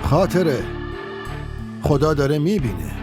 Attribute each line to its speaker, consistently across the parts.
Speaker 1: خاطره، خدا داره میبینه.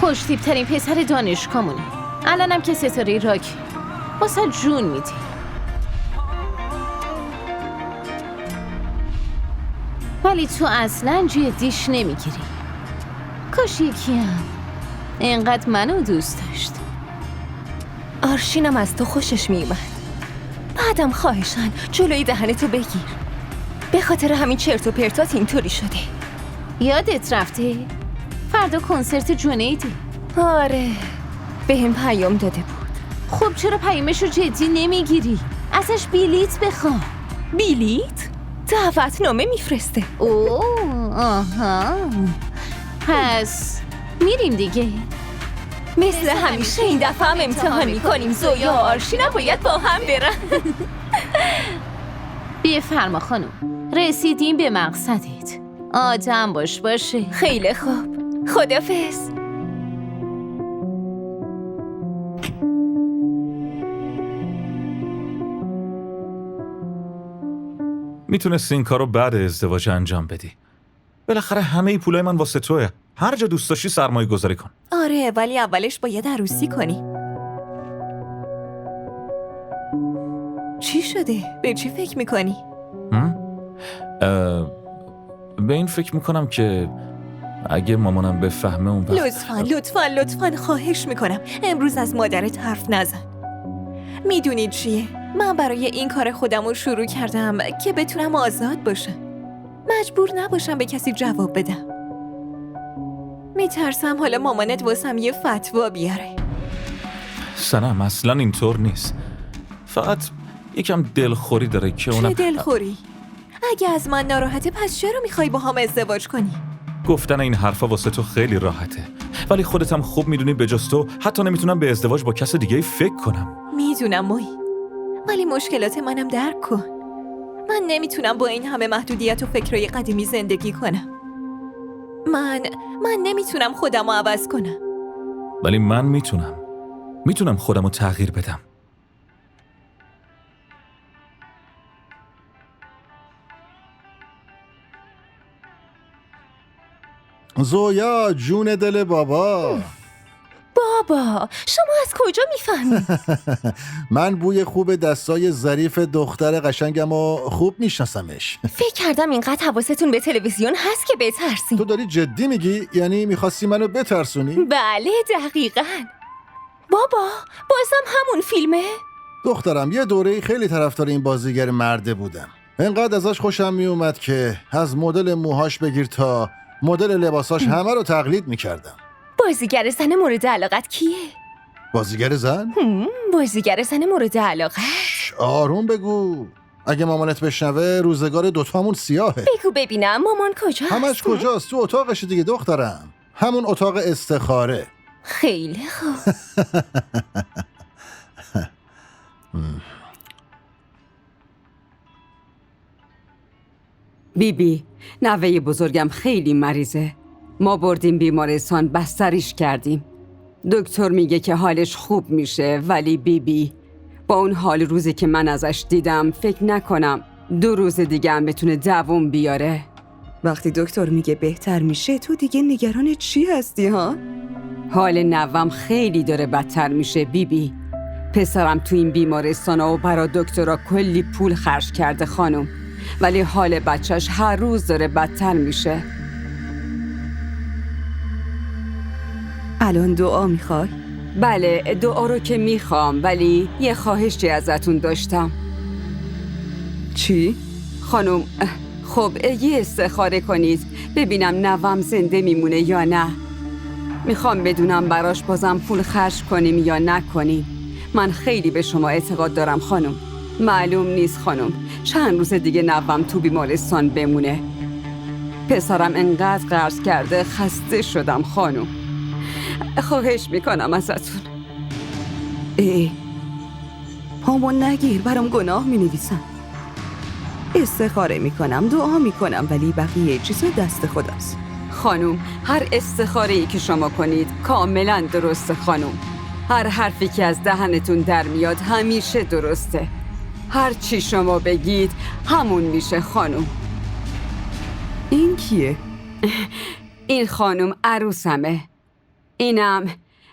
Speaker 2: خوشتیپ ترین پسر دانشگاهمونه. الانم که ستاره راکی واسه جون میدی. ولی تو اصلا جدیش نمیگیری. کاش یکیم اینقدر منو دوست داشت.
Speaker 3: آرشینم از تو خوشش میومد. بعدم خواهشن جلوی دهنتو بگیر. به خاطر همین چرت و پرتات اینطوری شده.
Speaker 2: یادت رفته؟ فردا کنسرت جنیده.
Speaker 3: آره، بهم پیام داده بود.
Speaker 2: خب چرا پیامشو جدی نمیگیری؟ ازش بلیت بخوام.
Speaker 3: بلیت؟ دعوتنامه میفرسته.
Speaker 2: اوه آها، پس میریم دیگه.
Speaker 3: مثل همیشه این دفعه هم امتحان میکنیم. زویا و آرشینم باید با هم برن.
Speaker 2: بفرما خانم، رسیدیم به مقصدت. آدم باشه.
Speaker 3: خیلی خوب، خدافظ.
Speaker 4: میتونستی این کارو بعد ازدواج انجام بدی. بالاخره همه پولای من واسه توئه. هر جا دوست داشتی سرمایه گذاری کن.
Speaker 3: آره، ولی اولش باید عروسی کنی. چی شده؟ به چی فکر میکنی؟
Speaker 4: به این فکر میکنم که اگه مامانم بفهمه اون وقت
Speaker 3: لطفاً خواهش میکنم امروز از مادرت حرف نزن. میدونی چیه؟ من برای این کار خودم رو شروع کردم که بتونم آزاد باشم. مجبور نباشم به کسی جواب بدم. میترسم حالا مامانت واسم یه فتوا بیاره.
Speaker 4: سنم اصلا اینطور نیست. فقط یکم دلخوری داره که اونم...
Speaker 3: چه دلخوری؟ اگه از من ناراحته پس چرا میخوای با هم ازدواج کنی؟
Speaker 4: گفتن این حرفا واسه تو خیلی راحته، ولی خودت هم خوب میدونی به جز تو حتی نمیتونم به ازدواج با کس دیگه فکر کنم.
Speaker 3: میدونم موی، ولی مشکلات منم درک کن. من نمیتونم با این همه محدودیت و فکرای قدیمی زندگی کنم. من نمیتونم خودم رو عوض کنم.
Speaker 4: ولی من میتونم خودم رو تغییر بدم.
Speaker 1: زویا جون دل بابا.
Speaker 3: بابا شما از کجا میفهمی؟
Speaker 1: من بوی خوب دستای ظریف دختر قشنگم و خوب میشناسمش.
Speaker 3: فکر کردم اینقدر حواستون به تلویزیون هست که بترسین.
Speaker 1: تو داری جدی میگی؟ یعنی میخواستی منو بترسونی؟
Speaker 3: بله دقیقاً. بابا بازم همون فیلمه؟
Speaker 1: دخترم یه دوره خیلی طرفدار این بازیگر مرده بودم. انقدر ازش خوشم میومد که از مدل موهاش بگیر تا مدل لباساش همه رو تقلید میکردم.
Speaker 3: بازیگر زن مورد علاقت کیه؟
Speaker 1: بازیگر زن؟
Speaker 3: بازیگر زن مورد علاقت؟
Speaker 1: آروم بگو. اگه مامانت بشنوه روزگار دوتامون سیاهه.
Speaker 3: بگو ببینم مامان کجاست؟
Speaker 1: همش کجاست؟ تو اتاقش دیگه دخترم. همون اتاق استخاره.
Speaker 3: خیلی خوب.
Speaker 5: بیبی، نوه بزرگم خیلی مریضه. ما بردیم بیمارستان، بستریش کردیم. دکتر میگه که حالش خوب میشه، ولی بیبی با اون حال روزی که من ازش دیدم فکر نکنم 2 روز دیگه هم بتونه دووم بیاره.
Speaker 6: وقتی دکتر میگه بهتر میشه تو دیگه نگران چی هستی ها؟
Speaker 5: حال نوام خیلی داره بدتر میشه بیبی. پسرم تو این بیمارستان و برا دکترها کلی پول خرج کرده خانم، ولی حال بچهش هر روز داره بدتر میشه.
Speaker 6: الان دعا میخوای؟
Speaker 5: بله دعا رو که میخوام، ولی یه خواهشی ازتون داشتم.
Speaker 6: چی؟
Speaker 5: خانم خب یه استخاره کنید ببینم نوام زنده میمونه یا نه. میخوام بدونم براش بازم پول خرج کنیم یا نکنیم. من خیلی به شما اعتقاد دارم خانم. معلوم نیست خانم. چند روز دیگه نوام تو بیمارستان بمونه. پسرم انقدر قرض کرده خسته شدم خانم. خواهش میکنم ازتون.
Speaker 6: پامون نگیر، برام گناه می نویسم. استخاره می کنم، دعا می کنم، ولی بقیه چیزا دست خداست.
Speaker 5: خانم، هر استخاره‌ای که شما کنید کاملا درسته خانم. هر حرفی که از دهنتون در میاد همیشه درسته. هر چی شما بگید همون میشه خانم.
Speaker 6: این کیه؟
Speaker 5: این خانم عروسمه. اینم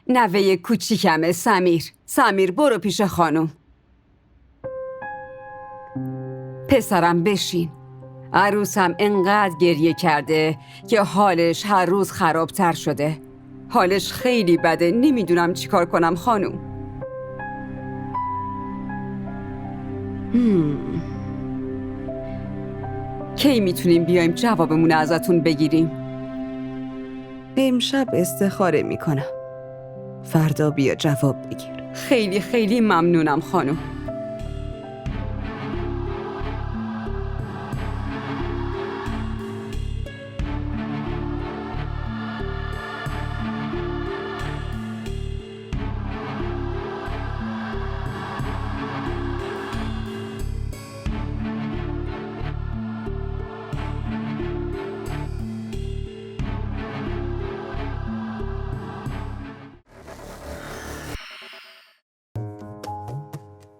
Speaker 5: نوه کوچیکمه سمیر. سمیر برو پیش خانم. پسرم بشین. عروسم انقدر گریه کرده که حالش هر روز خرابتر شده. حالش خیلی بده، نمیدونم چیکار کنم خانم. کی میتونیم بیایم جوابمون ازتون بگیریم؟
Speaker 6: امشب استخاره می کنم. فردا بیا جواب بگیر.
Speaker 5: خیلی خیلی ممنونم خانم.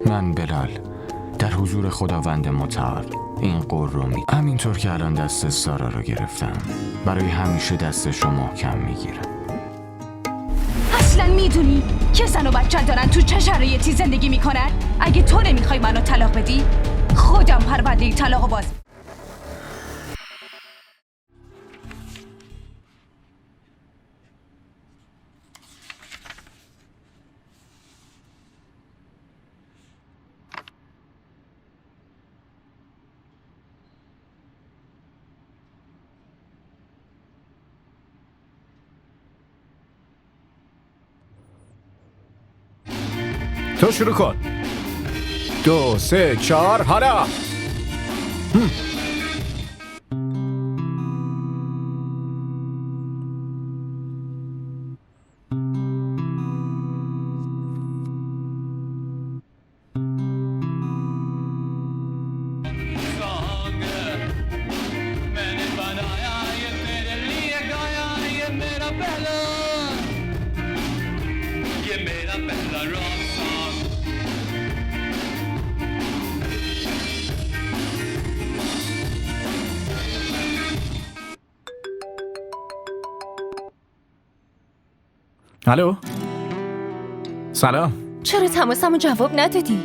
Speaker 7: من بلال در حضور خداوند متعال این قول رو همینطور که الان دست سارا رو گرفتم برای همیشه دستش رو محکم میگیرم.
Speaker 8: اصلا میدونی که زن و بچه دارن تو چه شرایطی زندگی میکنن؟ اگه تو نمیخوای منو طلاق بدی خودم پرونده طلاق باز.
Speaker 4: تو شروع کن. 2 3 4 حالا. الو. سلام.
Speaker 2: چرا تماسمو جواب ندادی؟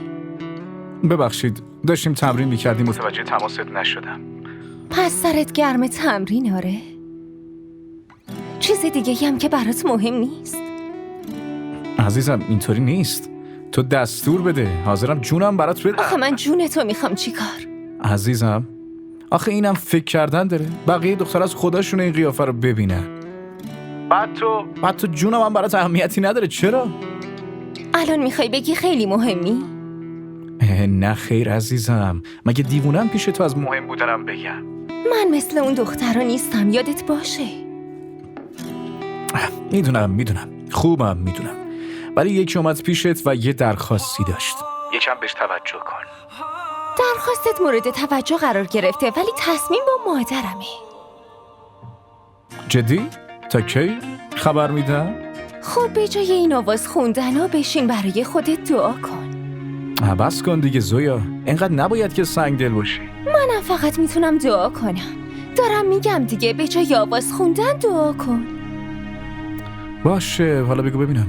Speaker 4: ببخشید داشتیم تمرین میکردیم، متوجه تماست نشدم.
Speaker 2: پس سرت گرم تمرین آره؟ چیز دیگه هم که برات مهم نیست؟
Speaker 4: عزیزم اینطوری نیست. تو دستور بده، حاضرم جونم برات بدم.
Speaker 2: آخه من جون تو میخوام چیکار؟
Speaker 4: عزیزم آخه اینم فکر کردن داره. بقیه دختر از خودشون این قیافه رو ببینن. بعد تو جونم هم برات اهمیتی نداره. چرا؟
Speaker 2: الان میخوای بگی خیلی مهمی؟
Speaker 4: نه خیر عزیزم، مگه دیوونم پیش تو از مهم بودنم بگم؟
Speaker 2: من مثل اون دخترها نیستم، یادت باشه.
Speaker 4: میدونم خوبم میدونم، ولی یکی اومد پیشت و یه درخواستی داشت. یکم بهش توجه کن.
Speaker 2: درخواستت مورد توجه قرار گرفته ولی تصمیم با مادرمه.
Speaker 4: جدی؟ تا کی خبر میدم؟
Speaker 2: خب به جای این آواز خوندن ها بشین برای خودت دعا کن.
Speaker 4: بس کن دیگه زویا، اینقدر نباید که سنگ دل باشی.
Speaker 2: منم فقط میتونم دعا کنم. دارم میگم دیگه به جای آواز خوندن دعا کن.
Speaker 4: باشه، حالا بگو ببینم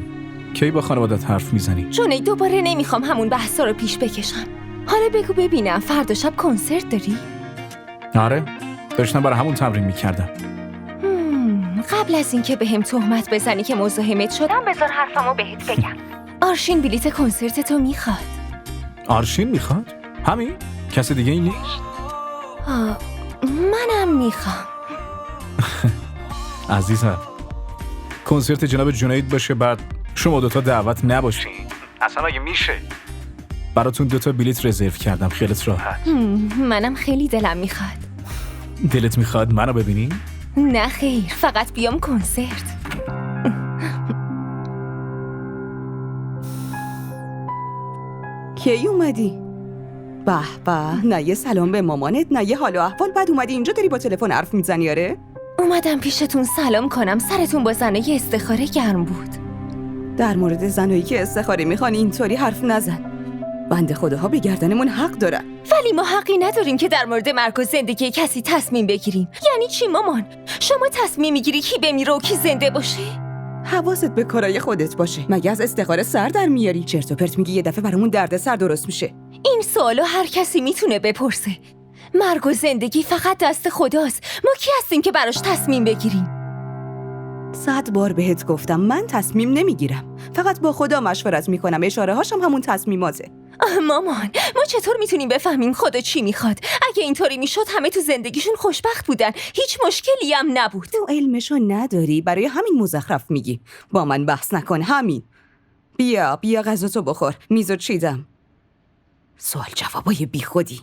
Speaker 4: کی با خانوادت حرف میزنی؟
Speaker 2: جونی دوباره نمیخوام همون بحثا رو پیش بکشم. حالا بگو ببینم فردا شب کنسرت داری؟
Speaker 4: آره، داشتم برای همون تمرین میکردم.
Speaker 2: قبل از اینکه بهم تهمت بزنی که مزاحمت شدم بذار حرفمو بهت بگم. آرشین بلیت کنسرت تو میخواد.
Speaker 4: آرشین میخواد؟ همین؟ کسی دیگه این نیست؟
Speaker 2: منم میخوام.
Speaker 4: عزیزم کنسرت جناب جنید باشه بعد شما دوتا دعوت نباشین. اصلا اگه میشه براتون 2 بلیت رزرو کردم، خیالت راحت.
Speaker 2: منم خیلی دلم میخواد.
Speaker 4: دلت میخواد منو ببینی؟
Speaker 2: نه خیر، فقط بیام کنسرت.
Speaker 6: کی اومدی؟ به به، نه یه سلام به مامانت، نه یه حال و احوال، بعد اومدی اینجا داری با تلفن حرف میزنی. آره
Speaker 2: اومدم پیشتون سلام کنم. سرتون با زنای استخاره گرم بود.
Speaker 6: در مورد زنایی که استخاره میخوان اینطوری حرف نزن. بنده خداها به گردنمون حق دارن.
Speaker 2: ولی ما حقی نداریم که در مورد مرگ و زندگی کسی تصمیم بگیریم. یعنی چی مامان؟ شما تصمیم میگیری کی بمیره و کی زنده باشه؟
Speaker 6: حواست به کارای خودت باشه. مگه از استخاره سر در میاری؟ چرت و پرت میگی یه دفعه برامون دردسر درست میشه.
Speaker 2: این سوالو هر کسی میتونه بپرسه. مرگ و زندگی فقط دست خداست. ما کی هستیم که براش تصمیم بگیریم؟
Speaker 6: 100 بار بهت گفتم من تصمیم نمیگیرم، فقط با خدا مشورت میکنم. اشاره هاشم همون تصمیماته.
Speaker 2: مامان، ما چطور میتونیم بفهمیم خدا چی میخواد؟ اگه اینطوری میشد همه تو زندگیشون خوشبخت بودن، هیچ مشکلی هم نبود.
Speaker 6: تو علمشو نداری، برای همین مزخرف میگی. با من بحث نکن. همین. بیا غذاتو بخور. میزو چیدم. سوال جوابای بی خودی.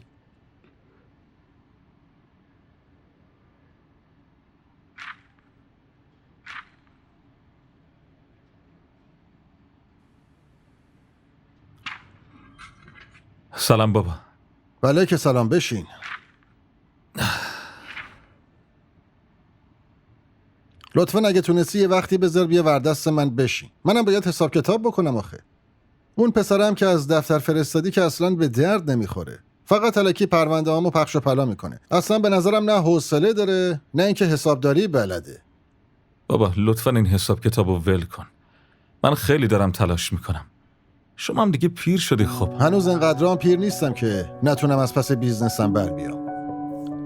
Speaker 4: سلام بابا.
Speaker 1: بله که سلام، بشین. لطفاً اگه تونستی یه وقتی بذار بیا وردست من بشین. منم باید حساب کتاب بکنم آخه. اون پسرم که از دفتر فرستادی که اصلاً به درد نمیخوره. فقط الکی پرونده هامو پخش و پلا میکنه. اصلا به نظرم نه حوصله داره نه اینکه حسابداری بلده.
Speaker 4: بابا لطفاً این حساب کتابو ول کن. من خیلی دارم تلاش میکنم. شما هم دیگه پیر شدی. خب
Speaker 1: هنوز انقدرام پیر نیستم که نتونم از پس بیزنسم بر بیام.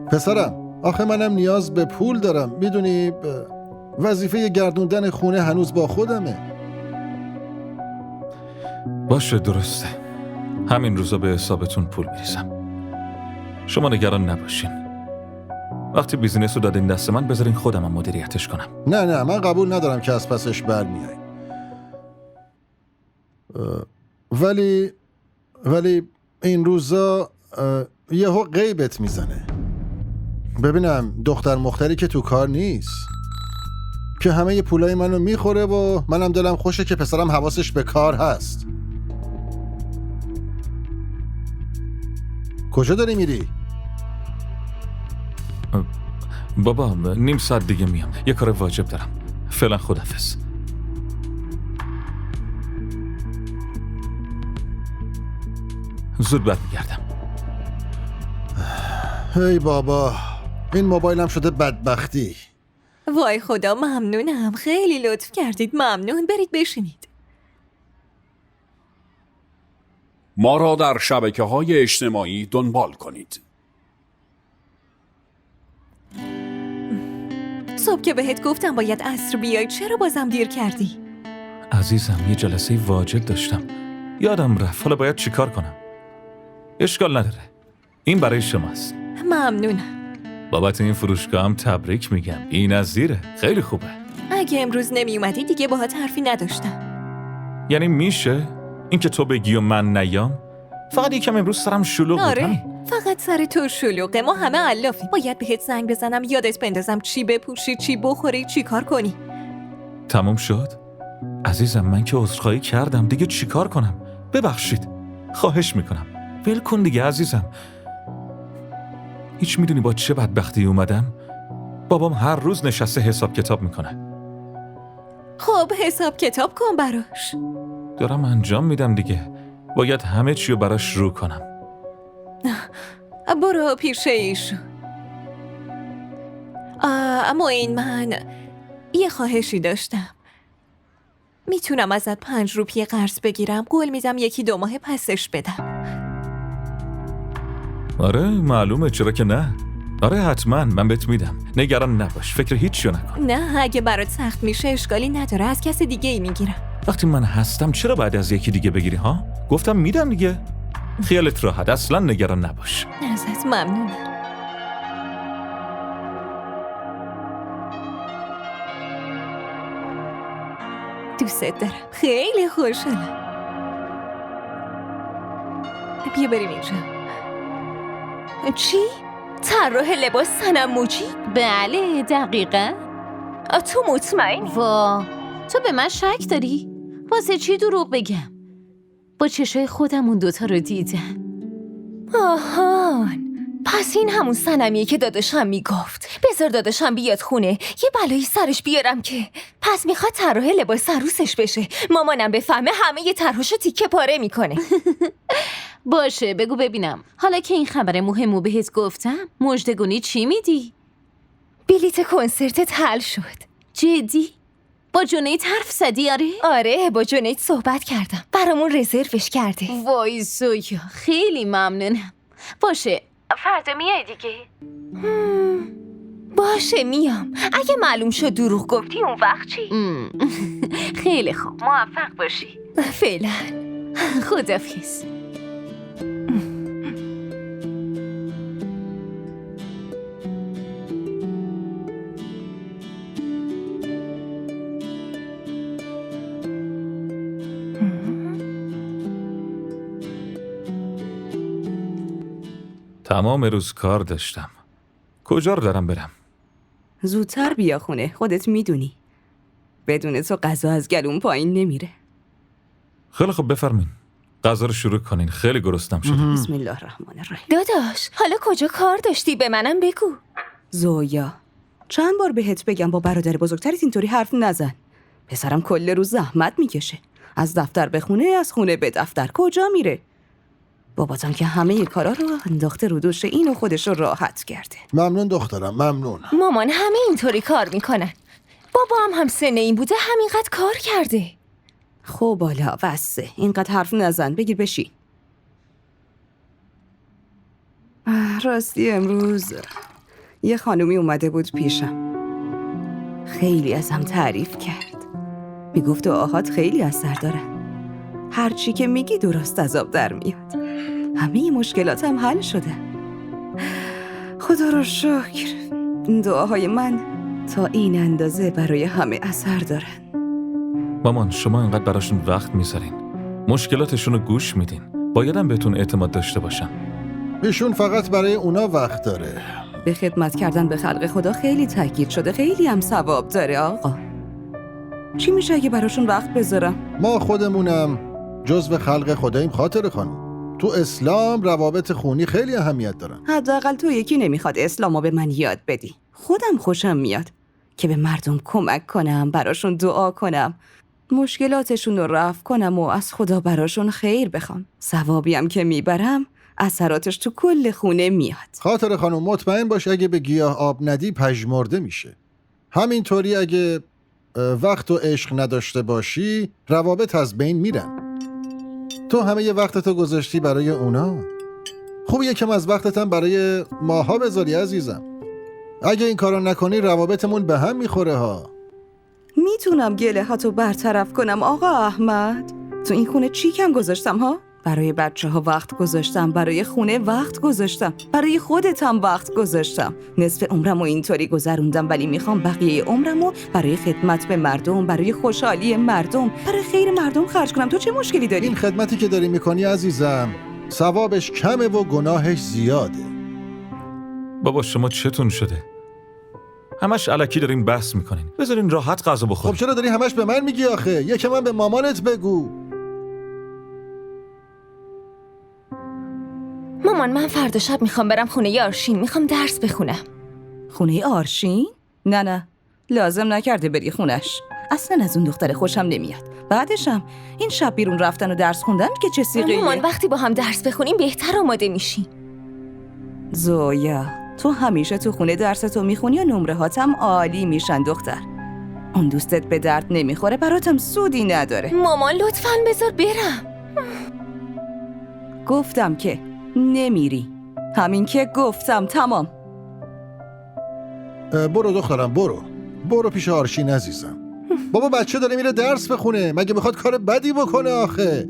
Speaker 1: پسرم، آخه منم نیاز به پول دارم. میدونی وظیفه گردوندن خونه هنوز با خودمه.
Speaker 4: باشه درسته. همین روزا به حسابتون پول میریزم. شما نگران نباشین. وقتی بیزینس رو دادین دست من بذارین خودم هم مدیریتش کنم.
Speaker 1: نه من قبول ندارم که از پسش بر میای. ولی این روزا یهو غیبت میزنه. ببینم دختر مختاری که تو کار نیست که همه ی پولای منو میخوره و منم دلم خوشه که پسرم حواسش به کار هست. کجا داری میری؟
Speaker 4: بابا 1/2 ساعت دیگه میام. یه کار واجب دارم. فعلا خداحافظ. زود برمیگردم.
Speaker 1: هی بابا، این موبایلم شده بدبختی.
Speaker 3: وای خدا، ممنونم. خیلی لطف کردید. ممنون. برید بشینید.
Speaker 9: ما را در شبکه‌های اجتماعی دنبال کنید.
Speaker 3: صبح که بهت گفتم باید عصر بیای، چرا بازم دیر کردی؟
Speaker 4: عزیزم یه جلسه واجب داشتم. یادم رفت. حالا باید چیکار کنم؟ اشکال نداره. این برای شماست.
Speaker 3: ممنونم.
Speaker 4: بابت این فروشگاه هم تبریک میگم. این نظیره. خیلی خوبه.
Speaker 3: اگه امروز نمی اومدی دیگه باهات حرفی نداشتم.
Speaker 4: یعنی میشه اینکه تو بگی و من نیام؟ فقط یکم امروز سرم شلوغ بود.
Speaker 3: آره، فقط سر تو شلوغه. ما همه علافیم. باید بهت زنگ بزنم یادت بندازم چی بپوشی، چی بخوری، چی کار کنی.
Speaker 4: تموم شد؟ عزیزم من که عذرخواهی کردم. دیگه چی کار کنم؟ ببخشید. خواهش میکنم. ول کن دیگه عزیزم. هیچ میدونی با چه بدبختی اومدم؟ بابام هر روز نشسته حساب کتاب میکنه.
Speaker 3: خب حساب کتاب کن براش.
Speaker 4: دارم انجام میدم دیگه. باید همه چی رو براش رو کنم.
Speaker 3: برو پیش ایشو. اما من یه خواهشی داشتم. میتونم ازت 5 روپیه قرض بگیرم؟ قول میدم 1-2 ماه پسش بدم.
Speaker 4: آره معلومه، چرا که نه. آره حتما من بهت میدم. نگران نباش. فکر هیچی نکن.
Speaker 3: نه اگه برات سخت میشه اشکالی نداره. از کس دیگه ای میگیرم.
Speaker 4: وقتی من هستم چرا باید از یکی دیگه بگیری ها؟ گفتم میدم دیگه. خیالت راحت. اصلا نگران نباش.
Speaker 3: ازت ممنونم. دوست دارم. خیلی خوشحالم.
Speaker 2: بیا بریم اینجا. چی؟ طراح لباس صنم موجی؟
Speaker 8: بله دقیقا.
Speaker 2: تو مطمئنی؟
Speaker 8: وا تو به من شک داری؟ واسه چی دروغ بگم؟ با چشای خودم اون دوتا رو دیدم.
Speaker 2: آهان، پس این همون صنمیه که داداشم میگفت. بذار داداشم بیاد خونه یه بلایی سرش بیارم که. پس میخواد طراح لباس عروسش بشه. مامانم بفهمه همه یه طرحشو تیکه پاره میکنه.
Speaker 8: باشه بگو ببینم، حالا که این خبر مهمو بهت گفتم مژدگونی چی میدی؟
Speaker 2: بلیت کنسرتت حل شد.
Speaker 8: جدی؟ با جنید حرف زدی آره؟
Speaker 2: آره با جنید صحبت کردم، برامون رزروش کرده.
Speaker 8: وای سویا خیلی ممنونم. باشه فردا میای دیگه؟
Speaker 2: باشه میام. اگه معلوم شد دروغ گفتی اون وقت چی؟
Speaker 8: خیلی خوب موفق باشی.
Speaker 2: فعلا
Speaker 8: خدافظ.
Speaker 4: تمام روز کار داشتم. کجا رو دارم برم؟
Speaker 6: زودتر بیا خونه، خودت میدونی. بدون تو غذا از گلوم پایین نمیره.
Speaker 4: خیلی خب بفرمین. غذا رو شروع کنین، خیلی گرسنم شده.
Speaker 6: بسم الله الرحمن الرحیم.
Speaker 2: داداش حالا کجا کار داشتی؟ به منم بگو.
Speaker 6: زویا چند بار بهت بگم با برادر بزرگترت اینطوری حرف نزن. پسرم کل روز زحمت میکشه، از دفتر به خونه، از خونه به دفتر. کجا میره؟ باباتم که همه کارا رو انداخته رو دوش این و خودش رو راحت کرده.
Speaker 1: ممنون دخترم، ممنون.
Speaker 2: مامان همه اینطوری کار میکنن. بابا هم سن این بوده همینقدر کار کرده.
Speaker 6: خب بالا بسه، اینقدر حرف نزن، بگیر بشین. راستی امروز یه خانومی اومده بود پیشم، خیلی ازم تعریف کرد. میگفت دعاهات خیلی اثر دارن، هرچی که میگی درست از آب در میاد. همه مشکلاتم حل شده. خدا رو شکر. دعاهای من تا این اندازه برای همه اثر دارن.
Speaker 4: مامان شما اینقدر براشون وقت میذارین، مشکلاتشون رو گوش میدین. بایدم بهتون اعتماد داشته باشم.
Speaker 1: ایشون فقط برای اونا وقت داره.
Speaker 6: به خدمت کردن به خلق خدا خیلی تاکید شده، خیلی هم ثواب داره آقا. چی میشه اگه براشون وقت بذارم؟
Speaker 1: ما خودمونم جزو خلق خداییم خاطر خانم. تو اسلام روابط خونی خیلی اهمیت دارن.
Speaker 6: حداقل تو یکی نمیخواد اسلامو به من یاد بدی. خودم خوشم میاد که به مردم کمک کنم، براشون دعا کنم، مشکلاتشون رو رفع کنم و از خدا براشون خیر بخوام. ثوابیم که میبرم اثراتش تو کل خونه میاد.
Speaker 1: خاطر خانم مطمئن باش اگه به گیاه آب ندی پژمرده میشه. همینطوری اگه وقت و عشق نداشته باشی روابط از بین میرن. تو همه ی وقتتو گذاشتی برای اونا، خوب یکم از وقتتم برای ماها بذاری عزیزم. اگه این کارو نکنی روابطمون به هم میخوره ها.
Speaker 6: میتونم گله هاتو برطرف کنم آقا احمد. تو این خونه چی کم گذاشتم ها؟ برای بچه ها وقت گذاشتم، برای خونه وقت گذاشتم، برای خودتم وقت گذاشتم. نصف عمرمو اینطوری گذروندم، ولی میخوام بقیه عمرمو برای خدمت به مردم، برای خوشحالی مردم، برای خیر مردم خرج کنم. تو چه مشکلی داری؟
Speaker 1: این خدمتی که داری میکنی عزیزم ثوابش کمه و گناهش زیاده.
Speaker 4: بابا شما چتون شده؟ همش الکی دارین بحث میکنین. بذارین راحت غذا
Speaker 1: خب
Speaker 4: بخورین.
Speaker 1: چرا داری همش به من میگی آخه؟ یکم من به مامانت بگو.
Speaker 2: مامان من فردا شب میخوام برم خونه آرشین، میخوام درس بخونم.
Speaker 6: خونه آرشین؟ نه لازم نکرده بری خونش. اصلا از اون دختر خوشم نمیاد. بعدشم این شب بیرون رفتن و درس خوندن که چه سیغه‌ایه.
Speaker 2: مامان وقتی با هم درس بخونیم بهتر آماده میشیم.
Speaker 6: زویا تو همیشه تو خونه درستو میخونی و نمره هاتم عالی میشن دختر. اون دوستت به درد نمیخوره، براتم سودی نداره.
Speaker 2: مامان لطفاً بذار برم.
Speaker 6: گفتم که نمیری. همین که گفتم تمام.
Speaker 1: برو دخترم برو پیش آرشین عزیزم. بابا بچه داره میره درس بخونه، مگه میخواد کار بدی بکنه آخه؟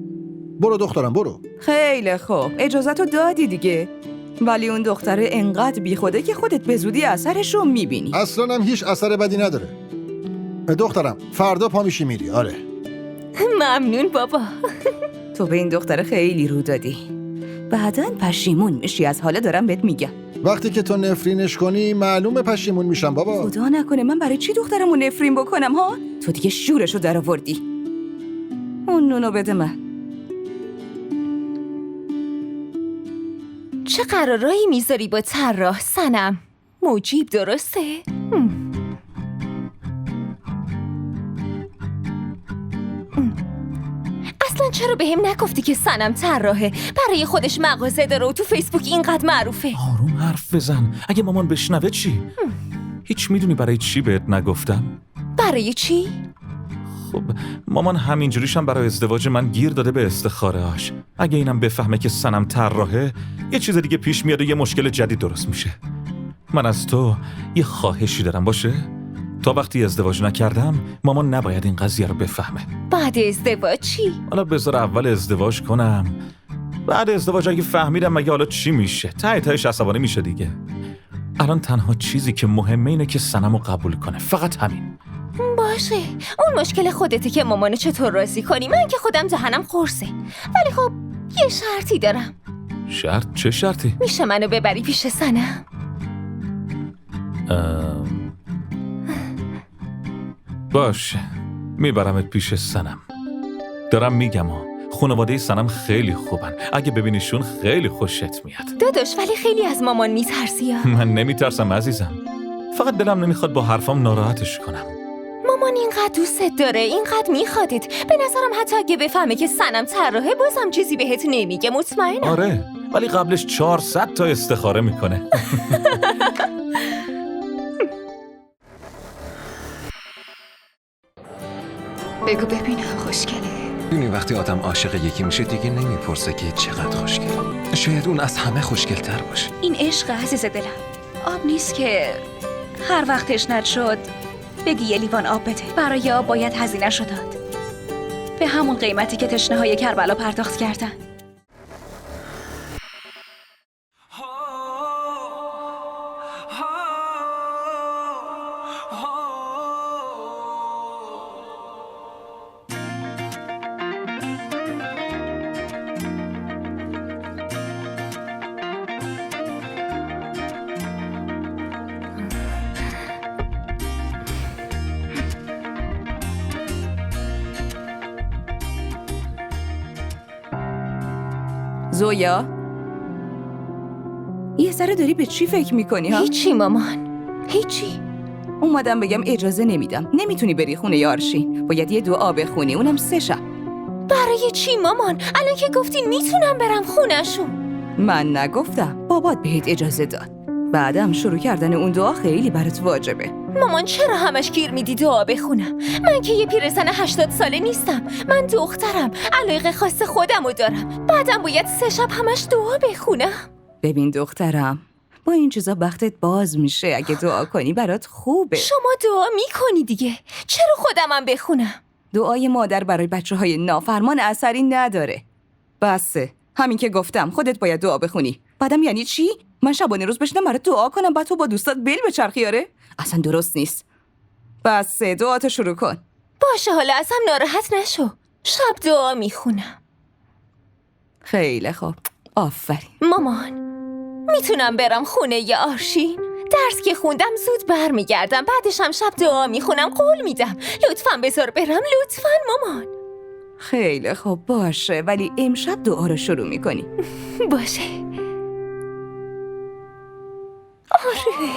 Speaker 1: برو دخترم برو.
Speaker 6: خیلی خوب اجازتو دادی دیگه، ولی اون دختره انقدر بیخوده که خودت به زودی اثرش رو میبینی.
Speaker 1: اصلا هم هیچ اثر بدی نداره. دخترم فردا پا میشی میری. آره
Speaker 2: ممنون بابا.
Speaker 6: تو به این دختره خیلی رو دادی. بعداً پشیمون میشی. از حالا دارم بهت میگم.
Speaker 1: وقتی که تو نفرینش کنی معلومه پشیمون میشم بابا.
Speaker 6: خدا نکنه من برای چی دخترمو نفرین بکنم ها؟ تو دیگه شورشو در آوردی. اون نونو بده من.
Speaker 2: چه قرارایی میذاری با طراح صنم؟ مجیب درسته؟ اصلا چرا به هم نگفتی که صنم طراحه؟ برای خودش مغازه داره و تو فیسبوک اینقدر معروفه.
Speaker 4: آروم حرف بزن. اگه مامان بشنوه چی؟ هیچ میدونی برای چی بهت نگفتم؟
Speaker 2: برای چی؟
Speaker 4: خب مامان همینجوریش هم برای ازدواج من گیر داده به استخاره‌اش. اگه اینم بفهمه که صنم طراحه، یه چیز دیگه پیش میاد و یه مشکل جدید درست میشه. من از تو یه خواهشی دارم باشه؟ تا وقتی ازدواج نکردم مامان نباید این قضیه رو بفهمه.
Speaker 2: بعد ازدواج چی؟
Speaker 4: حالا بذار اول ازدواج کنم. بعد ازدواج اگه فهمیدم مگه حالا چی میشه؟ تهش عصبانی میشه دیگه. الان تنها چیزی که مهمه اینه که صنمو قبول کنه. فقط همین.
Speaker 2: باشه، اون مشکل خودته که مامانو چطور راضی کنی. من که خودم دهنم قرصه. ولی خب یه شرطی دارم.
Speaker 4: شرط؟ چه شرطی؟
Speaker 2: میشه منو ببری پیش صنم؟
Speaker 4: باشه، میبرمت پیش صنم. دارم میگم خانواده صنم خیلی خوبن. اگه ببینیشون خیلی خوشت میاد.
Speaker 2: داداش ولی خیلی از مامان میترسی ها.
Speaker 4: من نمیترسم عزیزم. فقط دلم نمیخواد با حرفام ناراحتش کنم.
Speaker 2: مامان اینقدر دوستت داره، اینقدر میخوادت. به نظرم حتی اگه بفهمه که صنم طراحه بازم چیزی بهت نمیگه. مطمئنم.
Speaker 4: آره، ولی قبلش 400 تا استخاره میکنه.
Speaker 8: بگو ببینم خوشگله.
Speaker 10: می‌دونی وقتی آدم عاشق یکی میشه دیگه نمیپرسه که چقدر خوشگله. شاید اون از همه خوشگل‌تر باشه.
Speaker 8: این عشق عزیز دلم. آب نیست که هر وقت تشنت شد بگی یه لیوان آب بده. برای آب باید هزینه‌شو داد. به همون قیمتی که تشنه‌های کربلا پرداخت کردن.
Speaker 6: زویا یه ذره داری به چی فکر میکنی ها؟
Speaker 2: هیچی مامان، هیچی.
Speaker 6: اومدم بگم اجازه نمیدم. نمیتونی بری خونه یارشین. باید یه دعا بخونی، اونم 3 شب.
Speaker 2: برای چی مامان؟ الان که گفتین میتونم برم خونه‌شون.
Speaker 6: من نگفتم، بابات بهت اجازه داد. بعدم شروع کردن اون دعا خیلی برات واجبه.
Speaker 2: مامان چرا همش گیر میدی دعا بخونم؟ من که یه پیرزن 80 ساله نیستم. من دخترم، علایق خاص خودمو دارم. بعدم باید 3 شب همش دعا بخونم.
Speaker 6: ببین دخترم، با این چیزا بختت باز میشه. اگه دعا کنی برات خوبه.
Speaker 2: شما دعا میکنی دیگه، چرا خودمم بخونم؟
Speaker 6: دعای مادر برای بچه‌های نافرمان اثری نداره. بسه، همین که گفتم خودت باید دعا بخونی. بعدم یعنی چی؟ من شبانه روز بشنم برات دعا کنم بعد تو با دوستات بل بچرخی؟ آره؟ اصلا درست نیست. بسه، دعاتو شروع کن.
Speaker 2: باشه حالا اصلا ناراحت نشو. شب دعا میخونم.
Speaker 6: خیلی خوب، آفرین.
Speaker 2: مامان میتونم برم خونه ی آرشین؟ درس که خوندم زود برمیگردم. بعدش هم شب دعا میخونم. قول میدم. لطفاً بذار برم، لطفاً مامان.
Speaker 6: خیلی خوب باشه، ولی امشب دعا رو شروع میکنی.
Speaker 2: باشه. آره.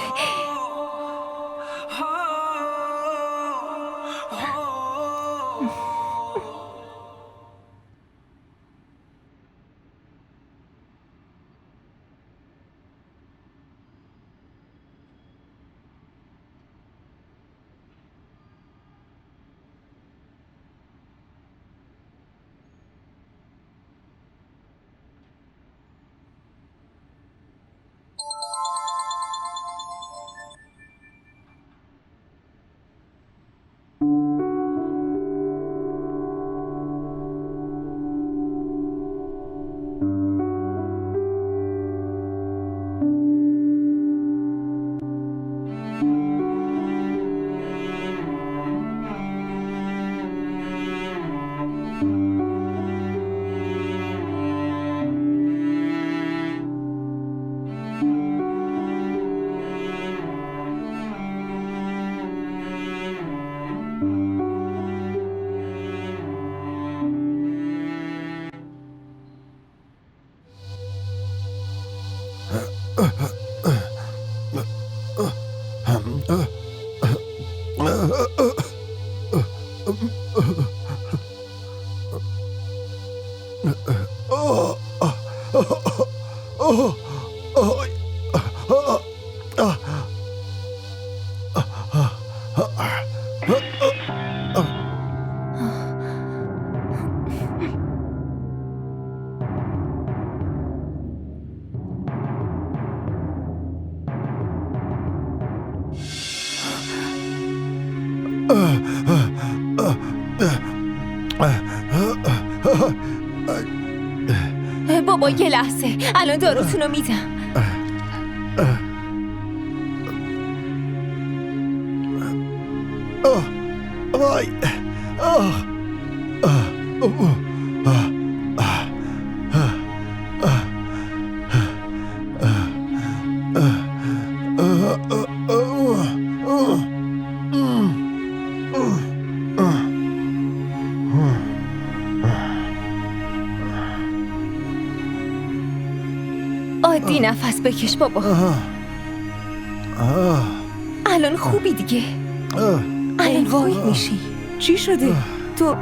Speaker 2: بابا یه لحظه، الان داروتون رو میدم.
Speaker 1: وای
Speaker 2: عادی نفس بکش بابا. الان خوبی دیگه. الان وای میشی.
Speaker 6: چی شده؟ تو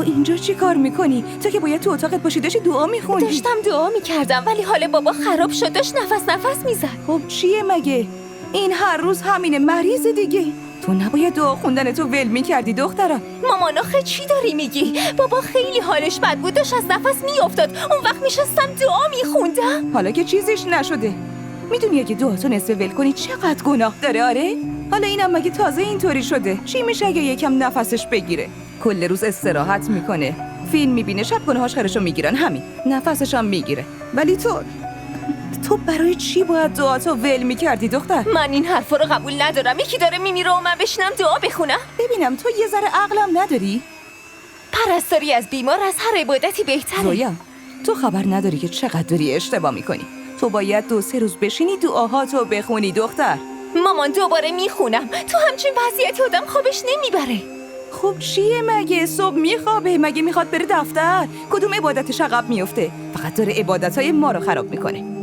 Speaker 6: اینجا چی کار میکنی؟ تو که باید تو اتاقت باشی، داشتی دعا میخوندی.
Speaker 2: داشتم دعا میکردم ولی حال بابا خراب شد، داشت نفس میزد.
Speaker 6: خب چیه مگه؟ این هر روز همینه، مریض دیگه. تو نباید دعا خوندن تو ول میکردی دخترم.
Speaker 2: مامان آخه چی داری میگی؟ بابا خیلی حالش بد بود، داشت از نفس میافتاد. اون وقت میشستم دعا میخوندم.
Speaker 6: حالا که چیزیش نشده، میدونی اگه دعاتو نصف ول کنی چقدر گناه داره؟ آره؟ حالا اینم مگه تازه اینطوری شده؟ چی میشه اگه یکم نفسش بگیره؟ کل روز استراحت میکنه، فیلم میبینه، شب گناهاش خرشو میگیرن، همین، نفسش هم میگیره. ولی تو برای چی باید دعاتو ول میکردی دختر؟
Speaker 2: من این حرفا رو قبول ندارم. یکی داره میمیره و من بشینم دعا بخونم.
Speaker 6: ببینم تو یه ذره عقلم نداری؟
Speaker 2: پرستاری از بیمار از هر عبادتی بهتره.
Speaker 6: زویا، تو خبر نداری که چقدر داری اشتباه میکنی. تو باید 2-3 روز بشینی دعاهاتو بخونی دختر.
Speaker 2: مامان دوباره میخونم. تو همچین وضعیتی آدم خوابش نمیبره.
Speaker 6: خب چیه مگه؟ صبح میخوابه، مگه میخواد بره دفتر؟ کدوم عبادتش عقب میفته؟ فقط داره عبادتهای ما رو خراب میکنه.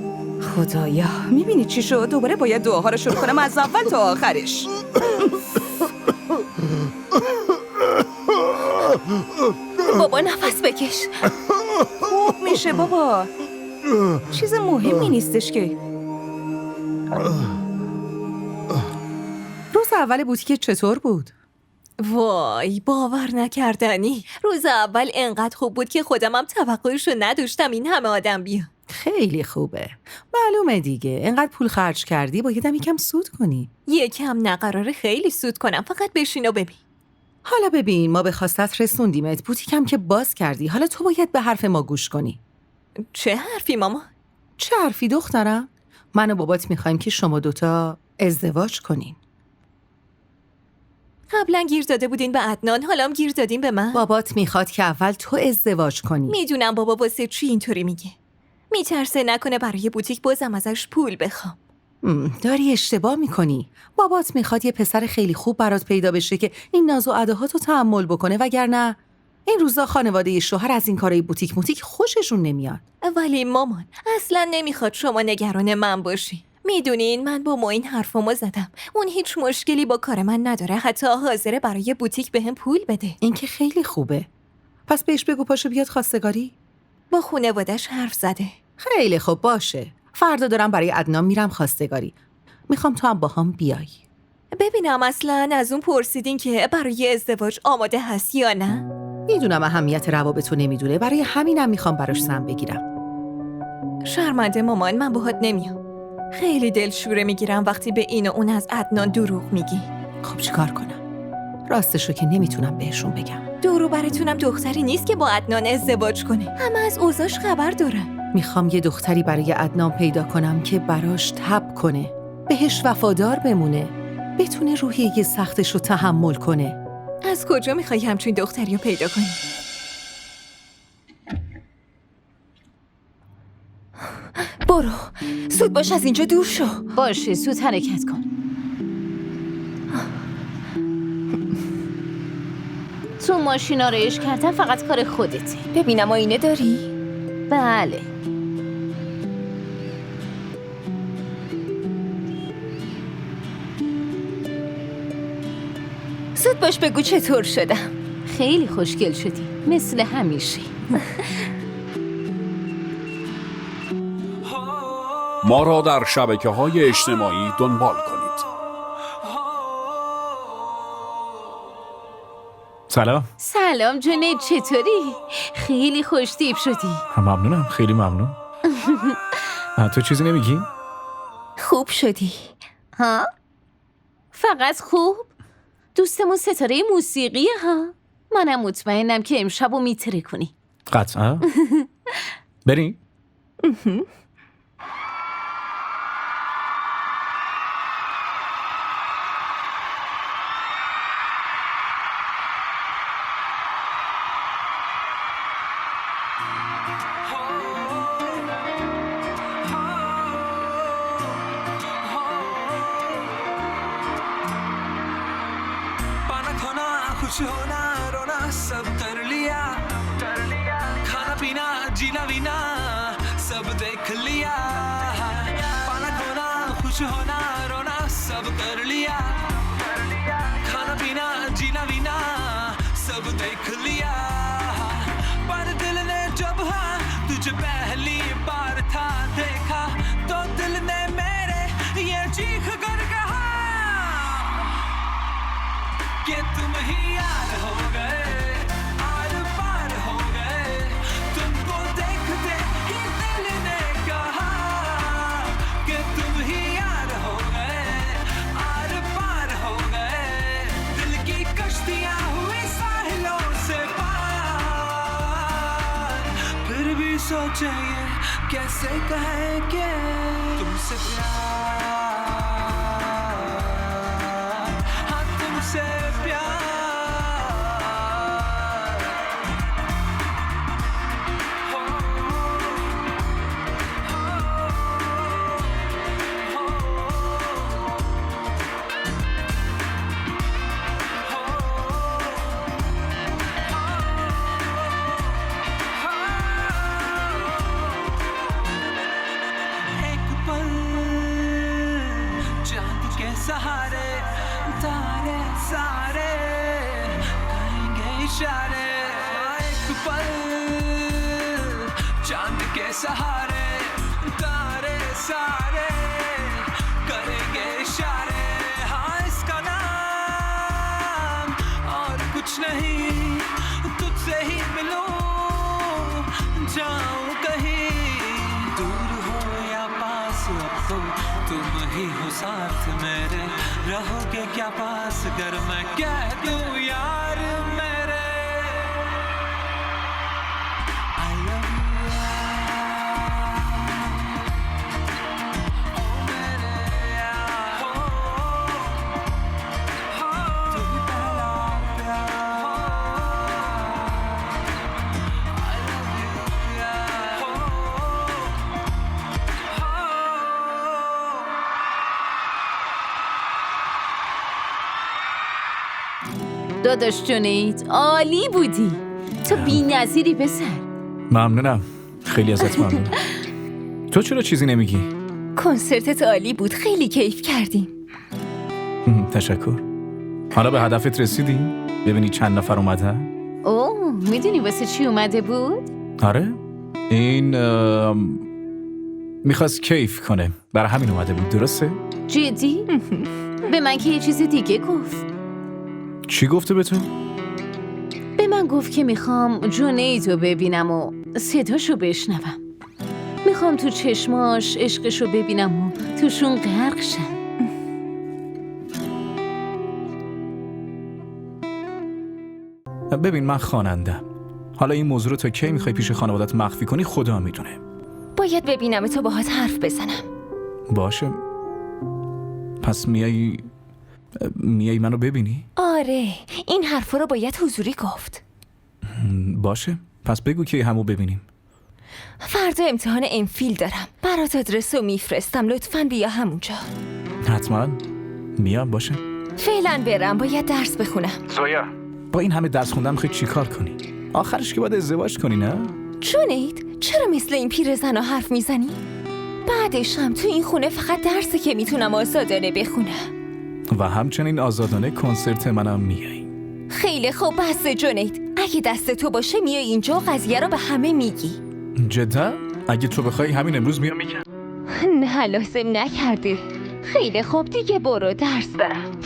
Speaker 6: خدایا، میبینی چی شد؟ دوباره باید دعاها رو شروع کنم از اول تا آخرش.
Speaker 2: بابا نفس بکش.
Speaker 6: خوب میشه بابا، چیز مهمی نیستش که.
Speaker 11: روز اول بوتیک چطور بود؟
Speaker 3: وای باور نکردنی. روز اول انقدر خوب بود که خودمم توقعشو نداشتم این همه آدم بیان.
Speaker 11: خیلی خوبه. معلومه دیگه، انقدر پول خرج کردی بایدم یکم سود کنی.
Speaker 3: یکم نه، قراره خیلی سود کنم. فقط بشین و ببین.
Speaker 11: حالا ببین، ما به خواستت رسوندیمت، بوتیکم که باز کردی. حالا تو باید به حرف ما گوش کنی.
Speaker 3: چه حرفی ماما؟
Speaker 11: چه حرفی دخترم؟ من و بابات میخوایم که شما دوتا ازدواج کنین.
Speaker 3: قبلا گیر داده بودین به عدنان، حالا هم گیر دادین به من.
Speaker 11: بابات میخواد که اول تو ازدواج کنی.
Speaker 3: میدونم بابا واسه چی اینطوری میگه. میترسه نکنه برای بوتیک بازم ازش پول بخوام.
Speaker 11: داری اشتباه میکنی. بابات میخواد یه پسر خیلی خوب برات پیدا بشه که این ناز و اداهاتو تحمل بکنه، وگرنه این روزا خانواده شوهر از این کارای بوتیک خوششون نمیاد.
Speaker 3: ولی مامان اصلا نمیخواد شما نگران من باشی. میدونین من با این حرفامو زدم. اون هیچ مشکلی با کار من نداره، حتی حاضره برای بوتیک بهم پول بده.
Speaker 11: این که خیلی خوبه. پس بهش بگو پاشو بیاد خواستگاری.
Speaker 3: با خانواده‌اش حرف زده.
Speaker 11: خیلی خوب باشه. فردا دارم برای عدنان میرم خواستگاری. میخوام تو هم با هم بیای.
Speaker 3: ببینم اصلا از اون پرسیدین که برای ازدواج آماده هست یا نه؟
Speaker 11: میدونم اهمیت روابطو نمیدونه، برای همینم میخوام براش زن بگیرم.
Speaker 3: شرمنده مامان، من باهات نمیام. خیلی دلشوره میگیرم وقتی به این و اون از عدنان دروغ میگی.
Speaker 11: خب چیکار کنم؟ راستشو که نمیتونم بهشون بگم.
Speaker 3: دورو براتونم دختری نیست که با عدنان ازدواج کنه. همه از اوضاعش خبر دارن.
Speaker 11: میخوام یه دختری برای عدنان پیدا کنم که براش تب کنه، بهش وفادار بمونه، بتونه روحیه سختشو تحمل کنه.
Speaker 3: از کجا میخوای همچین دختری رو پیدا کنی؟
Speaker 2: برو، زود باش از اینجا دور شو.
Speaker 12: باشه، زود حرکت کن. تو ماشینا رو عشق کردن فقط کار خودته.
Speaker 2: ببینم آینه داری؟
Speaker 12: بله.
Speaker 2: زود باش بگو چطور شدم.
Speaker 12: خیلی خوشگل شدی، مثل همیشه.
Speaker 9: ما را در شبکه‌های اجتماعی دنبال کنید.
Speaker 4: سلام.
Speaker 12: سلام جنید، چطوری؟ خیلی خوش‌تیپ شدی.
Speaker 4: ممنونم، خیلی ممنون. تو چیزی نمیگی؟
Speaker 2: خوب شدی.
Speaker 12: ها؟ فقط خوب؟ دوستمون ستاره موسیقیه ها؟ منم مطمئنم که امشبو میتره کنی.
Speaker 4: قطعا. بریم؟
Speaker 13: कुछ होना रोना सब कर लिया खाना पीना जीना वीना सब देख लिया पाना खोना खुश होना रोना सब कर लिया खाना पीना जीना वीना सब देख लिया पर दिल ने जब हाँ तुझे पहली बार था देखा तो दिल ने मेरे ये चीख कर कहा कि तुम ही यार हो गए आर पार हो गए तुमको देखते ही दिल ने कहा कि तुम ही यार हो गए आर पार हो गए दिल की कश्तियां हुई साहिलों से पार फिर भी सोचे ये कैसे कहे कि तुमसे प्यार हाँ तुमसे सहारे तारे सारे करेंगे इशारे एक पल चांद के सहारे तारे सारे करेंगे इशारे हाँ इसका नाम और कुछ नहीं तुझसे ही मिलूं जाऊं कहीं दूर हो या पास अब तो तुम ही हो साथ मेरे रहोगे क्या पास अगर मैं कह दूं यार मेरे I love you यार ओ मेरे यार तू ही पहला प्यार I love you यार
Speaker 12: داداش جنید عالی بودی تو بی‌نظیری پسر.
Speaker 4: ممنونم، خیلی ازت ممنونم. تو چرا چیزی نمیگی؟
Speaker 2: کنسرتت عالی بود، خیلی کیف کردیم.
Speaker 4: تشکر. حالا به هدفت رسیدی؟ ببینی چند نفر اومدن؟
Speaker 12: اوه میدونی واسه چی اومده بود؟
Speaker 4: آره؟ این میخواست کیف کنه، برای همین اومده بود، درسته؟
Speaker 12: جدی؟ به من که یه چیز دیگه گفت.
Speaker 4: چی گفته به تو؟
Speaker 12: به من گفت که میخوام جنیدو ببینم و صداشو بشنوم. میخوام تو چشماش عشقشو ببینم و توشون غرق شم.
Speaker 4: ببین من خوانندم. حالا این موضوع رو تا کی میخوای پیش خانوادت مخفی کنی خدا میدونه.
Speaker 2: باید ببینم تو باهات حرف بزنم.
Speaker 4: باشه. پس میای منو ببینی؟
Speaker 2: آره، این حرفا رو باید حضوری گفت.
Speaker 4: باشه، پس بگو که همو ببینیم.
Speaker 2: فردا امتحان امفیل دارم، برات آدرس رو میفرستم، لطفاً بیا همونجا.
Speaker 4: حتما میام. باشه
Speaker 2: فعلا برم، باید درس بخونم.
Speaker 4: زویا با این همه درس خوندن میخوای چی کار کنی؟ آخرش که باید ازدواج کنی نه؟
Speaker 2: جنید چرا مثل این پیرزنا حرف میزنی؟ بعدش هم تو این خونه فقط درسی که میتونم آزادانه بخونم
Speaker 4: و همچنین آزادانه کنسرت منم میای.
Speaker 2: خیلی خوب، بس جنید، اگه دست تو باشه میای اینجا و قضیه رو به همه میگی.
Speaker 14: جدا؟ اگه تو بخوای همین امروز میام میگم.
Speaker 2: نه لازم نکرده. خیلی خوب دیگه برو، درس دارم.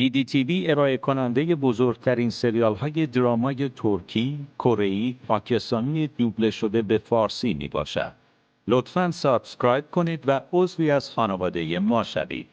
Speaker 15: DDTV ارائه کننده بزرگترین سریال های درامای ترکی، کره‌ای، پاکستانی دوبله شده به فارسی می باشد. لطفاً سابسکرایب کنید و عضوی از خانواده ما شوید.